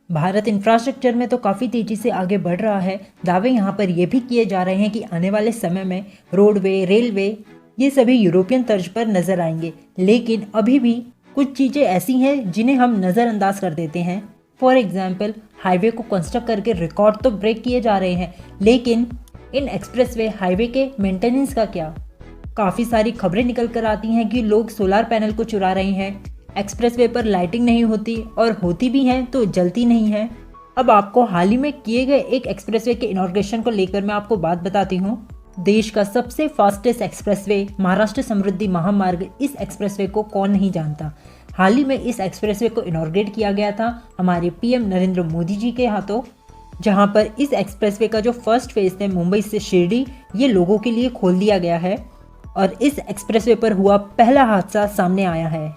Bharat infrastructure में तो काफ़ी तेज़ी से आगे बढ़ रहा है। दावे यहाँ पर ये भी किए जा रहे हैं कि आने वाले समय में रोडवे, रेलवे ये सभी यूरोपियन तर्ज पर नज़र आएंगे। लेकिन अभी भी कुछ चीज़ें ऐसी हैं जिन्हें हम नज़रअंदाज कर देते हैं। फॉर एग्जाम्पल, हाईवे को कंस्ट्रक्ट करके रिकॉर्ड तो ब्रेक किए जा रहे हैं, लेकिन इन एक्सप्रेसवे हाईवे के मेंटेनेंस का क्या? काफ़ी सारी खबरें निकल कर आती हैं कि लोग सोलार पैनल को चुरा रहे हैं, एक्सप्रेसवे पर लाइटिंग नहीं होती और होती भी हैं तो जलती नहीं है। अब आपको हाल ही में किए गए एक एक्सप्रेसवे के इनॉग्रेशन को लेकर मैं आपको बात बताती हूँ। देश का सबसे फास्टेस्ट एक्सप्रेसवे महाराष्ट्र समृद्धि महामार्ग, इस एक्सप्रेसवे को कौन नहीं जानता। हाल ही में इस एक्सप्रेसवे को इनॉग्रेट किया गया था हमारे पीएम नरेंद्र मोदी जी के हाथों, जहां पर इस एक्सप्रेसवे का जो फर्स्ट फेज है मुंबई से शिरडी, ये लोगों के लिए खोल दिया गया है और इस एक्सप्रेसवे पर हुआ पहला हादसा सामने आया है।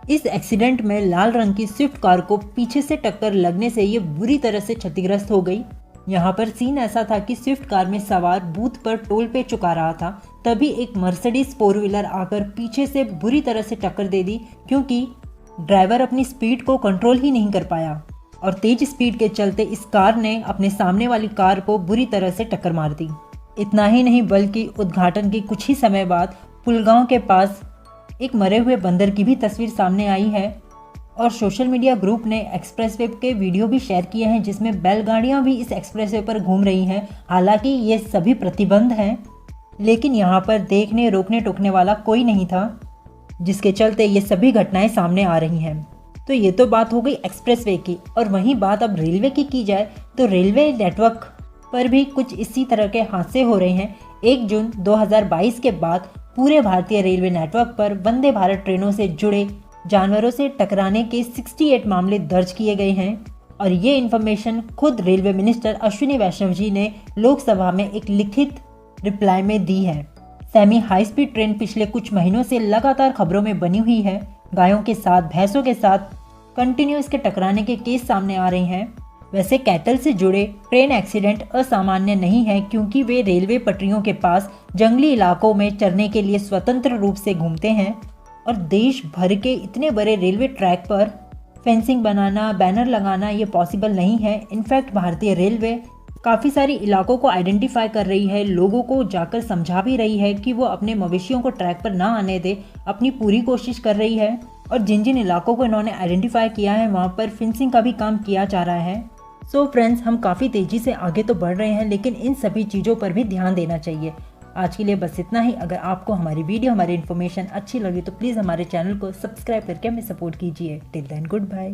इस एक्सीडेंट में लाल रंग की स्विफ्ट कार को पीछे से टक्कर लगने से ये बुरी तरह से क्षतिग्रस्त हो गई। यहाँ पर सीन ऐसा था कि स्विफ्ट कार में सवार बूथ पर टोल पे चुका रहा था, तभी एक मर्सिडीज 4 व्हीलर आकर पीछे से बुरी तरह से टक्कर दे दी, क्योंकि ड्राइवर अपनी स्पीड को कंट्रोल ही नहीं कर पाया और तेज स्पीड के चलते इस कार ने अपने सामने वाली कार को बुरी तरह से टक्कर मार दी। इतना ही नहीं बल्कि उद्घाटन के कुछ ही समय बाद पुलगांव के पास एक मरे हुए बंदर की भी तस्वीर सामने आई है और सोशल मीडिया ग्रुप ने एक्सप्रेसवे के वीडियो भी शेयर किए हैं जिसमें बैलगाड़ियां भी इस एक्सप्रेसवे पर घूम रही हैं। हालांकि ये सभी प्रतिबंध हैं, लेकिन यहाँ पर देखने रोकने टोकने वाला कोई नहीं था, जिसके चलते ये सभी घटनाएं सामने आ रही हैं। तो ये तो बात हो गई एक्सप्रेसवे की, और वहीं बात अब रेलवे की जाए तो रेलवे नेटवर्क पर भी कुछ इसी तरह के हादसे हो रहे हैं। 1 जून 2022 के बाद पूरे भारतीय रेलवे नेटवर्क पर वंदे भारत ट्रेनों से जुड़े जानवरों से टकराने के 68 मामले दर्ज किए गए हैं और ये इन्फॉर्मेशन खुद रेलवे मिनिस्टर अश्विनी वैष्णव जी ने लोकसभा में एक लिखित रिप्लाई में दी है। सेमी हाई स्पीड ट्रेन पिछले कुछ महीनों से लगातार खबरों में बनी हुई है। गायों के साथ, भैंसों के साथ कंटिन्यू इसके टकराने के केस सामने आ रहे हैं। वैसे कैटल से जुड़े ट्रेन एक्सीडेंट असामान्य नहीं है, क्योंकि वे रेलवे पटरियों के पास जंगली इलाकों में चरने के लिए स्वतंत्र रूप से घूमते हैं और देश भर के इतने बड़े रेलवे ट्रैक पर फेंसिंग बनाना, बैनर लगाना ये पॉसिबल नहीं है। इनफैक्ट भारतीय रेलवे काफ़ी सारी इलाकों को आइडेंटिफाई कर रही है, लोगों को जाकर समझा भी रही है कि वो अपने मवेशियों को ट्रैक पर ना आने दे, अपनी पूरी कोशिश कर रही है। और जिन जिन इलाकों को इन्होंने आइडेंटिफाई किया है वहाँ पर फेंसिंग का भी काम किया जा रहा है। सो फ्रेंड्स, हम काफ़ी तेज़ी से आगे तो बढ़ रहे हैं, लेकिन इन सभी चीज़ों पर भी ध्यान देना चाहिए। आज के लिए बस इतना ही। अगर आपको हमारी वीडियो, हमारी इन्फॉर्मेशन अच्छी लगी तो प्लीज़ हमारे चैनल को सब्सक्राइब करके हमें सपोर्ट कीजिए। Till then, good bye.